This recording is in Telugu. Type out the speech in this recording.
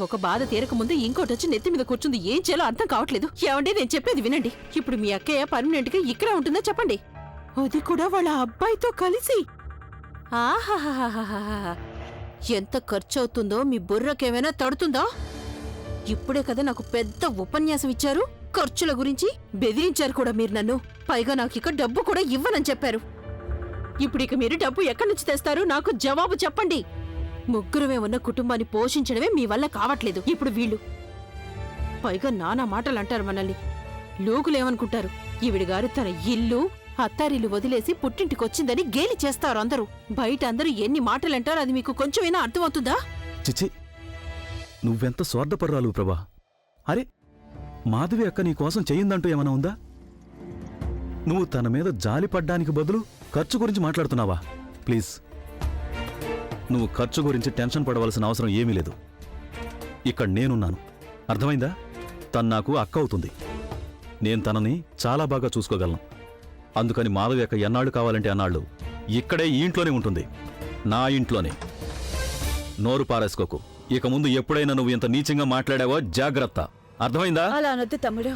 ఒక బాధ తీరక ముందు ఇంకోటొచ్చి నెత్తి మీద కూర్చుంది. ఏం చేయాలో అర్థం కావట్లేదు. ఏమండి, నేను చెప్పేది వినండి. ఇప్పుడు మీ అక్కయ్య పర్మనెంట్ గా ఇక్కడే ఉంటుందా చెప్పండి, అది కూడా వాళ్ళ అబ్బాయితో కలిసి. ఆహాహాహాహా, ఎంత ఖర్చు అవుతుందో మీ బుర్రకేమైనా తడుతుందా? ఇప్పుడే కదా నాకు పెద్ద ఉపన్యాసం ఇచ్చారు ఖర్చుల గురించి. బెదిరించారు కూడా మీరు నన్ను. పైగా నాకు ఇక డబ్బు కూడా ఇవ్వనని చెప్పారు. ఇప్పుడు ఇక మీరు డబ్బు ఎక్కడి నుంచి తెస్తారు? నాకు జవాబు చెప్పండి. ముగ్గురమే ఉన్న కుటుంబాన్ని పోషించడమే మీ వల్ల కావట్లేదు. ఇప్పుడు వీళ్ళు పైగా నానా మాటలు అంటారు మనల్ని. లోకులేమనుకుంటారు? ఈవిడిగారు తన ఇల్లు అత్తారిల్లు వదిలేసి పుట్టింటికొచ్చిందని గేలి చేస్తారు అందరూ. బయట అందరూ ఎన్ని మాటలంటారో అది మీకు కొంచెమైనా అర్థమవుతుందా? చిచి, నువ్వెంత స్వార్థపర్రాలు ప్రభా. అరే, మాధవి అక్క నీకోసం చెయ్యిందంటూ ఏమైనా ఉందా? నువ్వు తన మీద జాలిపడ్డానికి బదులు ఖర్చు గురించి మాట్లాడుతున్నావా? ప్లీజ్, నువ్వు ఖర్చు గురించి టెన్షన్ పడవలసిన అవసరం ఏమీ లేదు. ఇక్కడ నేనున్నాను, అర్థమైందా? తను నాకు అక్క అవుతుంది. నేను తనని చాలా బాగా చూసుకోగలను. అందుకని మాధవి అక్క ఎన్నాళ్ళు కావాలంటే అన్నాళ్ళు ఇక్కడే ఈ ఇంట్లోనే ఉంటుంది, నా ఇంట్లోనే. నోరు పారేసుకోకు. ఇక ముందు ఎప్పుడైనా నువ్వు ఇంత నీచంగా మాట్లాడావో జాగ్రత్త, అర్థమైందా? అలా అనొద్దు తమ్ముడు.